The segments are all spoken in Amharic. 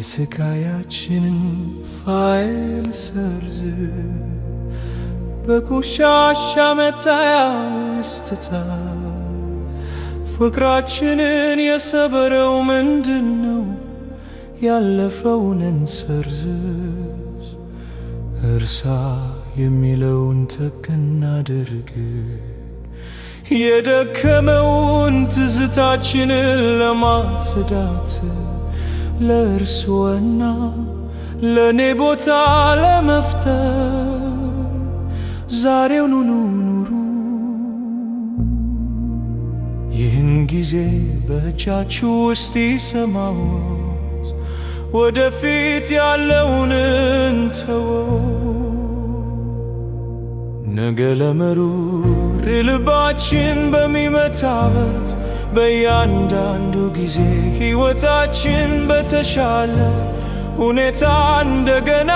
የስቃያችንን ፋይል ሰርዝ በቆሻሻ መጣያ ውስጥ ፍቅራችንን የሰበረው ምንድነው? ያለፈውን እንሰርዝ፣ እርሳ የሚለውን ተክ እናድርግ። የደከመውን ትዝታችንን ለማጽዳት ለእርስዎና ለእኔ ቦታ ለመፍጠር ዛሬውኑ ኑሩ። ይህን ጊዜ በእጃችሁ ውስጥ ይሰማዎት፣ ወደፊት ያለውን እንተወው። ነገ ለመሩር ልባችን በሚመታበት በእያንዳንዱ ጊዜ ሕይወታችን በተሻለ ሁኔታ እንደገና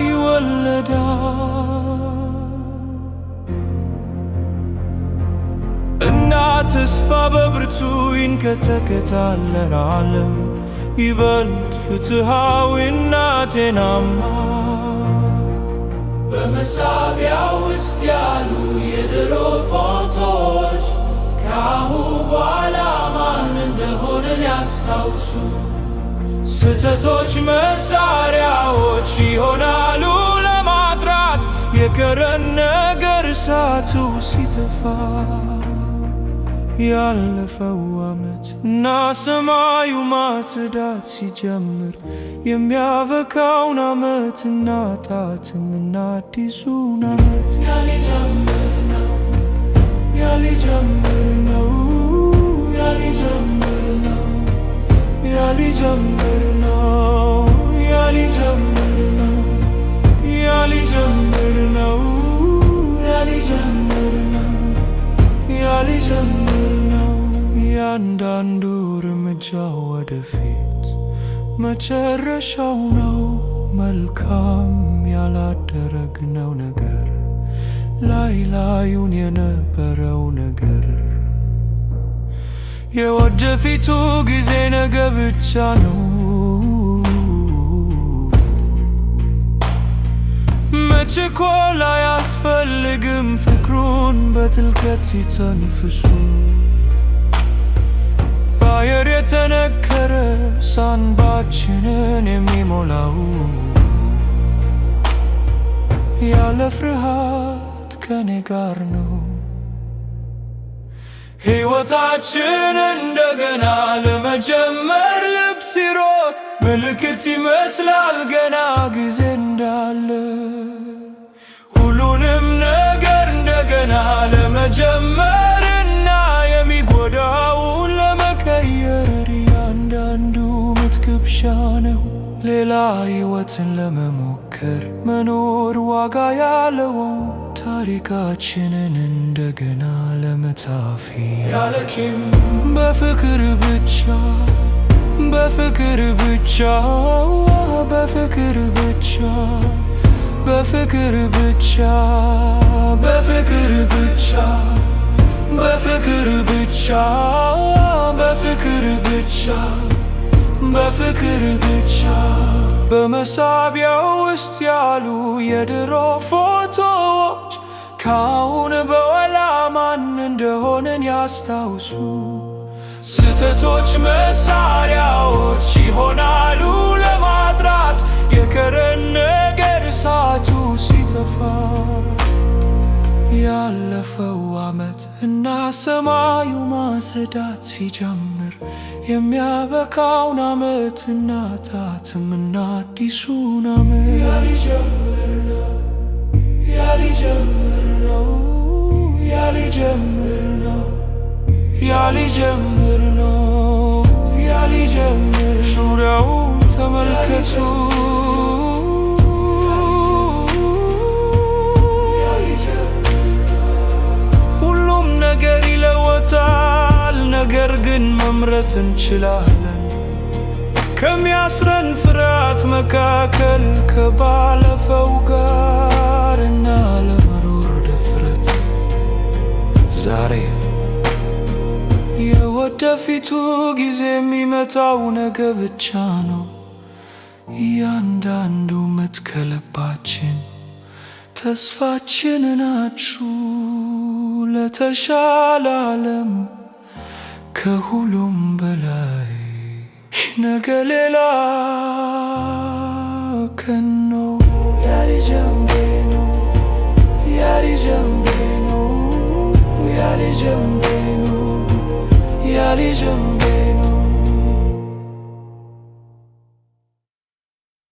ይወለዳል እና ተስፋ በብርቱ ይንቀጠቀጣል። ዓለም ይበልጥ ፍትሃዊና ጤናማ በመሳቢያ ውስጥ ያሉ የድሮ ፎቶዎች ከአሁን በኋላ ማን እንደሆንን ያስታውሱ። ስህተቶች መሳሪያዎች ይሆናሉ ለማጥራት የቀረን ነገር እሳቱ ሲተፋ። ያለፈው ዓመት እና ሰማዩ ማጽዳት ሲጀምር የሚያበቃውን ዓመት እናጣትምና አዲሱን ዓመት ያሊጀምር ነው ያሊጀምር ነው ያሊጀምር ነው ያሊጀምር ነው ያሊጀምር ነው ያሊጀምር ነው ያሊጀምር ነው ያሊጀምር ነው። ያንዳንዱ እርምጃ ወደፊት መጨረሻው ነው። መልካም ያላደረግነው ነገር ላይ ላዩን የነበረው ነገር የወደፊቱ ጊዜ ነገ ብቻ ነው። መቸኮል አያስፈልግም፣ ፍቅሩን በጥልቀት ይተንፍሱ። በአየር የተነከረ ሳንባችንን የሚሞላው ያለ ፍርሃት ከኔ ጋር ነው። ሕይወታችን እንደገና ለመጀመር ልብ ሲሮጥ ምልክት ይመስላል ገና ጊዜ እንዳለ። ሁሉንም ነገር እንደገና ለመጀመርና የሚጎዳውን ለመቀየር እያንዳንዱ ምት ግብዣ ነው። ሌላ ሕይወትን ለመሞከር መኖር ዋጋ ያለው ታሪካችንን እንደገና ለመጻፍ ያለኪም በፍቅር ብቻ በፍቅር ብቻ በፍቅር ብቻ በፍቅር ብቻ በፍቅር ብቻ በፍቅር ብቻ በፍቅር ብቻ በፍቅር ብቻ በመሳቢያው ውስጥ ያሉ የድሮ ፎቶዎች ከአሁን በኋላ ማን እንደሆንን ያስታውሱ። ስህተቶች መሳሪያዎች ይሆናሉ ለማጥራት የቀረን ነገር እሳቱ ሲተፋ። ያለፈው ዓመት እና ሰማዩ ማጽዳት ሲጀምር የሚያበቃውን ዓመት እናጣትምና አዲሱን ዓመት ያሊጀምር ነው ያሊጀምር ነው ያሊጀምር ነው ያሊጀምር ነው ያሊጀምር። ዙሪያውን ተመልከቱ፣ ሁሉም ነገር ይለወጣል። ነገር ግን መምረጥ እንችላለን። ከሚያስረን ፍርሃት መካከል ከባለፈው ጋር እና ለመኖር ድፍረት ዛሬ የወደፊቱ ጊዜ የሚመጣው ነገ ብቻ ነው። እያንዳንዱ ምት ከልባችን ተስፋችንን ናችሁ ለተሻለ ዓለም ከሁሉም በላይ ነገ ሌላ